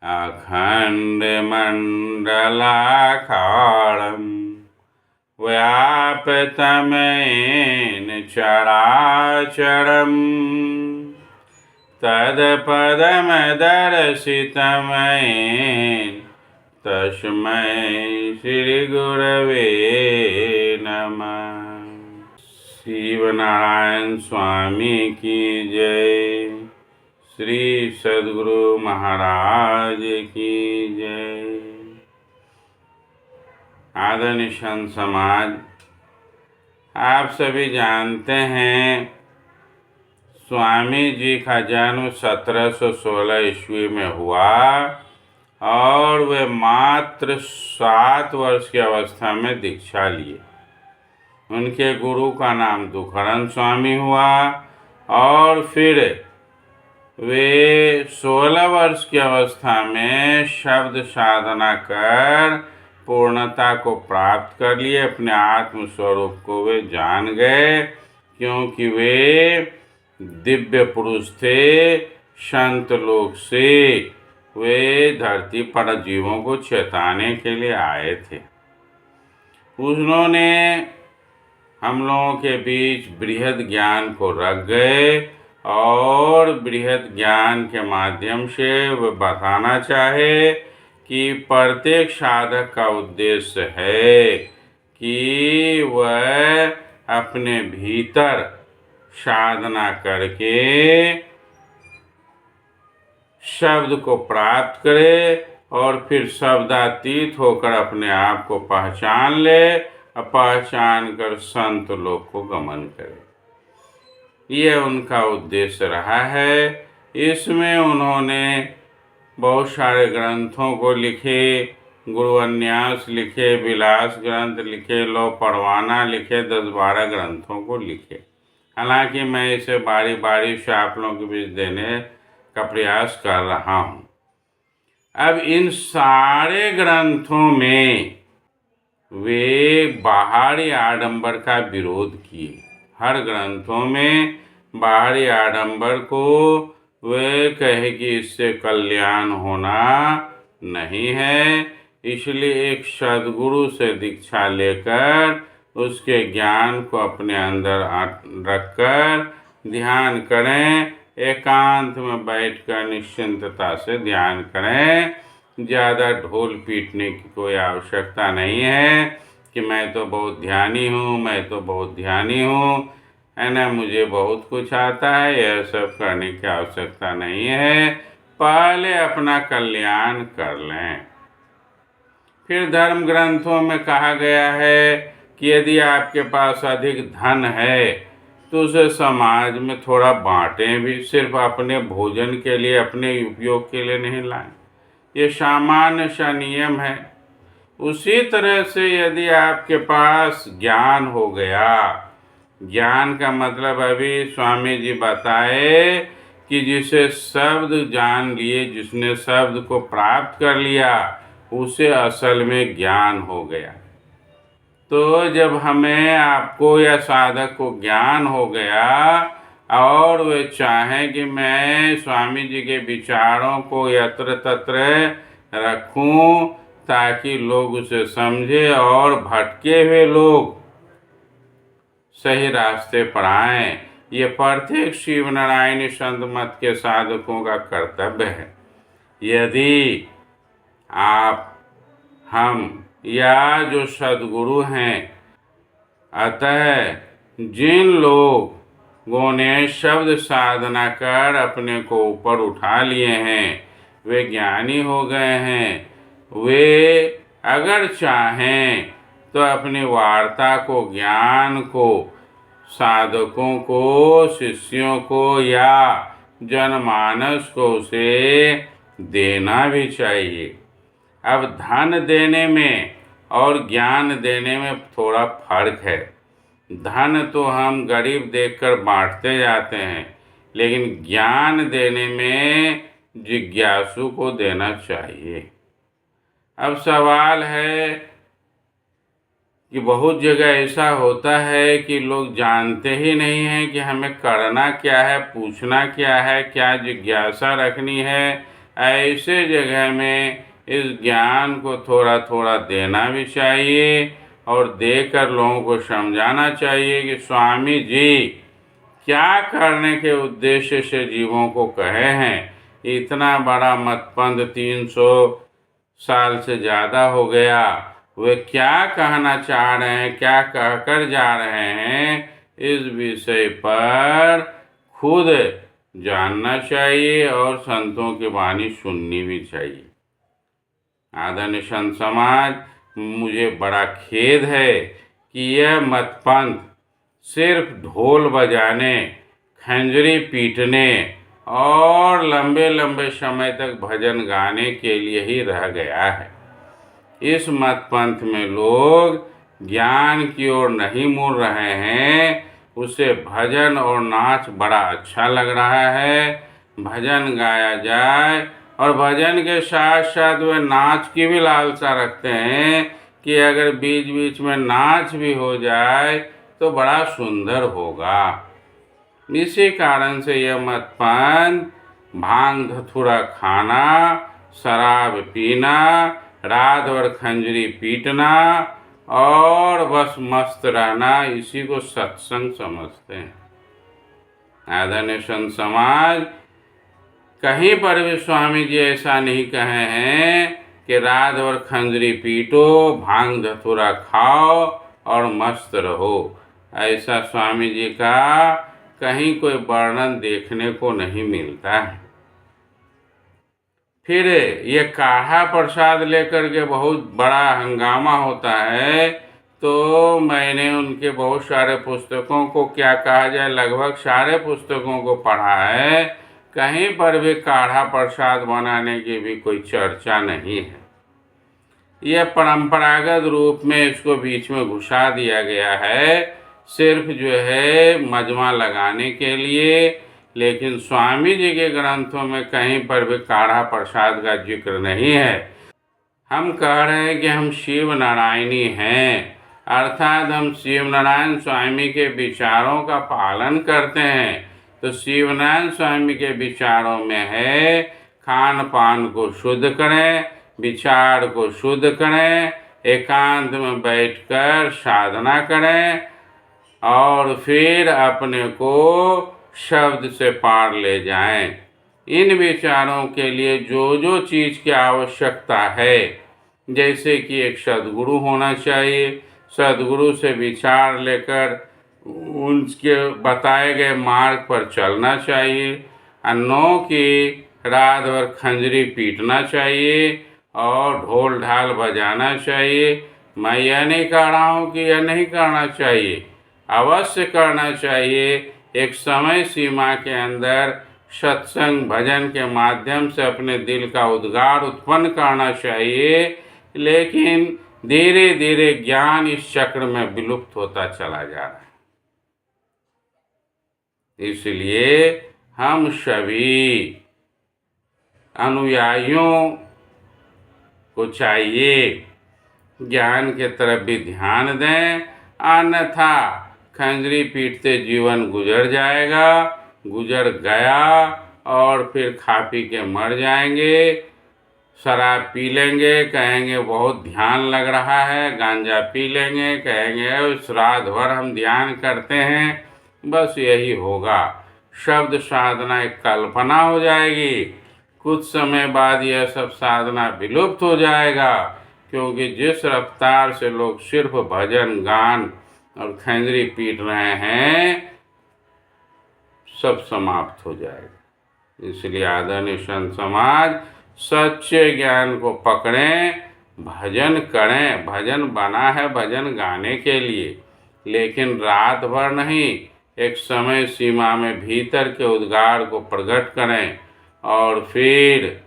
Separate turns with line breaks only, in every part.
अखण्डमण्डलाकारं व्याप्तमेन चराचरम् तत्पदमदर्शितमेन तस्मै श्रीगुरवे नमः। शिवनारायण स्वामी की जय। श्री सद्गुरु महाराज की जय। आदरणीय संत समाज, आप सभी जानते हैं स्वामी जी का जन्म 1716 ईस्वी में हुआ और वे मात्र 7 वर्ष की अवस्था में दीक्षा लिए। उनके गुरु का नाम दुखरन स्वामी हुआ और फिर वे 16 वर्ष की अवस्था में शब्द साधना कर पूर्णता को प्राप्त कर लिए। अपने आत्म स्वरूप को वे जान गए, क्योंकि वे दिव्य पुरुष थे। संत लोक से वे धरती पर जीवों को चेताने के लिए आए थे। उन्होंने हम लोगों के बीच बृहद ज्ञान को रख गए और बृहद ज्ञान के माध्यम से वे बताना चाहे कि प्रत्येक साधक का उद्देश्य है कि वह अपने भीतर साधना करके शब्द को प्राप्त करे और फिर शब्दातीत होकर अपने आप को पहचान ले और पहचान कर संत लोक को गमन करे। यह उनका उद्देश्य रहा है। इसमें उन्होंने बहुत सारे ग्रंथों को लिखे, गुरुन्यास लिखे, विलास ग्रंथ लिखे, लौ परवाना लिखे, 10-12 ग्रंथों को लिखे। हालांकि मैं इसे बारी बारी से आप लोगों के बीच देने का प्रयास कर रहा हूँ। अब इन सारे ग्रंथों में वे बाहरी आडंबर का विरोध किए। हर ग्रंथों में बाहरी आडंबर को वे कहे कि इससे कल्याण होना नहीं है, इसलिए एक सद्गुरु से दीक्षा लेकर उसके ज्ञान को अपने अंदर रखकर ध्यान करें। एकांत में बैठकर निश्चिंतता से ध्यान करें। ज़्यादा ढोल पीटने की कोई आवश्यकता नहीं है कि मैं तो बहुत ध्यानी हूँ, मैं तो बहुत ध्यानी हूँ, है ना, मुझे बहुत कुछ आता है। यह सब करने की आवश्यकता नहीं है। पहले अपना कल्याण कर लें। फिर धर्म ग्रंथों में कहा गया है कि यदि आपके पास अधिक धन है तो उसे समाज में थोड़ा बांटें भी, सिर्फ अपने भोजन के लिए, अपने उपयोग के लिए नहीं लाएं। ये सामान्य सा नियम है। उसी तरह से यदि आपके पास ज्ञान हो गया, ज्ञान का मतलब अभी स्वामी जी बताए कि जिसे शब्द जान लिए, जिसने शब्द को प्राप्त कर लिया, उसे असल में ज्ञान हो गया। तो जब हमें, आपको या साधक को ज्ञान हो गया और वे चाहें कि मैं स्वामी जी के विचारों को यत्र तत्र रखूं ताकि लोग उसे समझे और भटके हुए लोग सही रास्ते पर आएं, ये प्रत्येक शिव नारायणी संत मत के साधकों का कर्तव्य है। यदि आप, हम या जो सद्गुरु हैं, अतः जिन लोगों ने शब्द साधना कर अपने को ऊपर उठा लिए हैं, वे ज्ञानी हो गए हैं। वे अगर चाहें तो अपनी वार्ता को, ज्ञान को साधकों को, शिष्यों को या जनमानस को उसे देना भी चाहिए। अब धन देने में और ज्ञान देने में थोड़ा फर्क है। धन तो हम गरीब देखकर बांटते जाते हैं, लेकिन ज्ञान देने में जिज्ञासु को देना चाहिए। अब सवाल है कि बहुत जगह ऐसा होता है कि लोग जानते ही नहीं हैं कि हमें करना क्या है, पूछना क्या है, क्या जिज्ञासा रखनी है, ऐसे जगह में इस ज्ञान को थोड़ा थोड़ा देना भी चाहिए और देकर लोगों को समझाना चाहिए कि स्वामी जी क्या करने के उद्देश्य से जीवों को कहे हैं। इतना बड़ा मतपंथ 300 साल से ज़्यादा हो गया, वे क्या कहना चाह रहे हैं, क्या कहकर जा रहे हैं, इस विषय पर खुद जानना चाहिए और संतों की वाणी सुननी भी चाहिए। आदरणीय संत समाज, मुझे बड़ा खेद है कि यह मतपंथ सिर्फ ढोल बजाने, खंजरी पीटने और लंबे लंबे समय तक भजन गाने के लिए ही रह गया है। इस मतपंथ में लोग ज्ञान की ओर नहीं मुड़ रहे हैं। उसे भजन और नाच बड़ा अच्छा लग रहा है, भजन गाया जाए और भजन के साथ साथ वे नाच की भी लालसा रखते हैं कि अगर बीच बीच में नाच भी हो जाए तो बड़ा सुंदर होगा। इसी कारण से यह मतपंथ भांग धतूरा खाना, शराब पीना, रात भर खंजरी पीटना और बस मस्त रहना, इसी को सत्संग समझते हैं। आदरणीय संत समाज, कहीं पर भी स्वामी जी ऐसा नहीं कहे हैं कि रात भर खंजरी पीटो, भांग धतूरा खाओ और मस्त रहो। ऐसा स्वामी जी का कहीं कोई वर्णन देखने को नहीं मिलता है। फिर ये काढ़ा प्रसाद लेकर के बहुत बड़ा हंगामा होता है, तो मैंने उनके बहुत सारे पुस्तकों को, क्या कहा जाए, लगभग सारे पुस्तकों को पढ़ा है। कहीं पर भी काढ़ा प्रसाद बनाने की भी कोई चर्चा नहीं है। यह परंपरागत रूप में इसको बीच में घुसा दिया गया है, सिर्फ जो है मजमा लगाने के लिए। लेकिन स्वामी जी के ग्रंथों में कहीं पर भी काढ़ा प्रसाद का जिक्र नहीं है। हम कह रहे हैं कि हम शिव नारायणी हैं, अर्थात हम शिव नारायण स्वामी के विचारों का पालन करते हैं। तो शिवनारायण स्वामी के विचारों में है खान पान को शुद्ध करें, विचार को शुद्ध करें, एकांत में बैठकर साधना करें और फिर अपने को शब्द से पार ले जाएं। इन विचारों के लिए जो जो चीज़ की आवश्यकता है, जैसे कि एक सद्गुरु होना चाहिए, सद्गुरु से विचार लेकर उनके बताए गए मार्ग पर चलना चाहिए। अन्नों की रात भर खंजरी पीटना चाहिए और ढोल ढाल बजाना चाहिए। मैं यह नहीं कह रहा हूँ कि यह नहीं करना चाहिए, अवश्य करना चाहिए। एक समय सीमा के अंदर सत्संग भजन के माध्यम से अपने दिल का उद्गार उत्पन्न करना चाहिए, लेकिन धीरे धीरे ज्ञान इस चक्र में विलुप्त होता चला जा रहा है। इसलिए हम सभी अनुयायियों को चाहिए ज्ञान के तरफ भी ध्यान दें, अन्यथा खंजरी पीटते जीवन गुजर जाएगा, गुजर गया और फिर खा पी के मर जाएंगे। शराब पी लेंगे, कहेंगे बहुत ध्यान लग रहा है, गांजा पी लेंगे, कहेंगे रात भर हम ध्यान करते हैं। बस यही होगा, शब्द साधना एक कल्पना हो जाएगी। कुछ समय बाद यह सब साधना विलुप्त हो जाएगा, क्योंकि जिस रफ्तार से लोग सिर्फ भजन गान और खंजरी पीट रहे हैं, सब समाप्त हो जाएगा। इसलिए आदरणीय संत समाज, सच्चे ज्ञान को पकड़ें, भजन करें। भजन बना है भजन गाने के लिए, लेकिन रात भर नहीं, एक समय सीमा में भीतर के उद्गार को प्रकट करें और फिर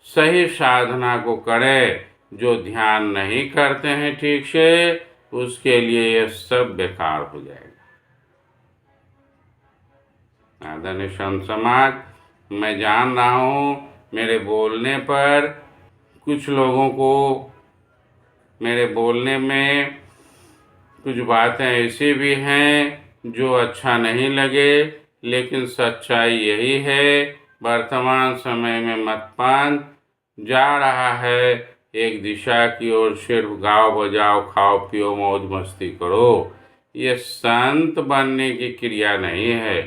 सही साधना को करें। जो ध्यान नहीं करते हैं ठीक से, उसके लिए यह सब बेकार हो जाएगा। आदरणीय संत समाज, मैं जान रहा हूँ मेरे बोलने पर कुछ लोगों को, मेरे बोलने में कुछ बातें ऐसी भी हैं जो अच्छा नहीं लगे, लेकिन सच्चाई यही है वर्तमान समय में मतपान जा रहा है एक दिशा की ओर, सिर्फ गाओ बजाओ खाओ पियो मौज मस्ती करो। ये संत बनने की क्रिया नहीं है।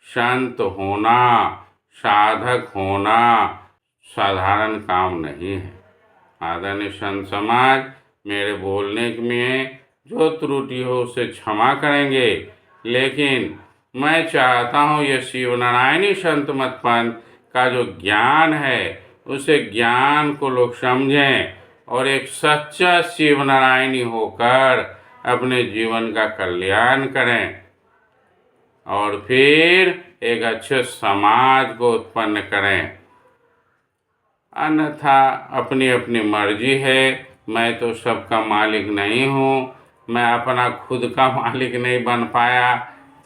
संत होना, साधक होना साधारण काम नहीं है। आदरणीय संत समाज, मेरे बोलने में जो त्रुटि हो उसे क्षमा करेंगे, लेकिन मैं चाहता हूँ ये शिवनारायणी संत मतपान का जो ज्ञान है उसे ज्ञान को लोग समझें और एक सच्चा शिवनारायणी होकर अपने जीवन का कल्याण करें और फिर एक अच्छे समाज को उत्पन्न करें। अन्यथा अपनी अपनी मर्जी है। मैं तो सबका मालिक नहीं हूँ। मैं अपना खुद का मालिक नहीं बन पाया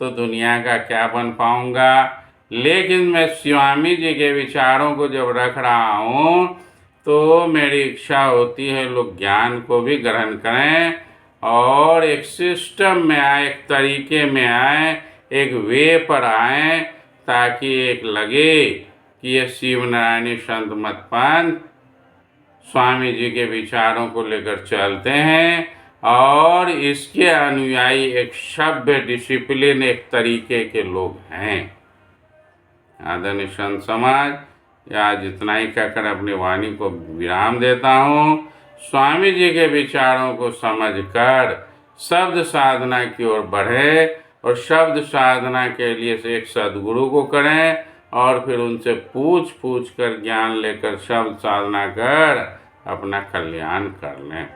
तो दुनिया का क्या बन पाऊँगा। लेकिन मैं स्वामी जी के विचारों को जब रख रहा हूँ तो मेरी इच्छा होती है लोग ज्ञान को भी ग्रहण करें और एक सिस्टम में आए, एक तरीके में आए, एक वे पर आए, ताकि एक लगे कि ये शिवनारायणी संत मतपान स्वामी जी के विचारों को लेकर चलते हैं और इसके अनुयायी एक सभ्य डिसिप्लिन एक तरीके के लोग हैं। आदरणीय संत समाज, आज इतना ही कहकर अपनी वाणी को विराम देता हूँ। स्वामी जी के विचारों को समझकर शब्द साधना की ओर बढ़े और शब्द साधना के लिए से एक सद्गुरु को करें और फिर उनसे पूछ पूछ कर ज्ञान लेकर शब्द साधना कर अपना कल्याण कर लें।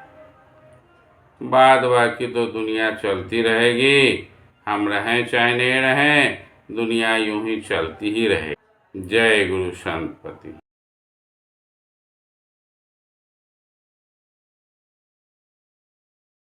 बाद बाकी तो दुनिया चलती रहेगी, हम रहें चाहे नहीं रहें, दुनिया यूं ही चलती ही रहे। जय गुरु संतपति।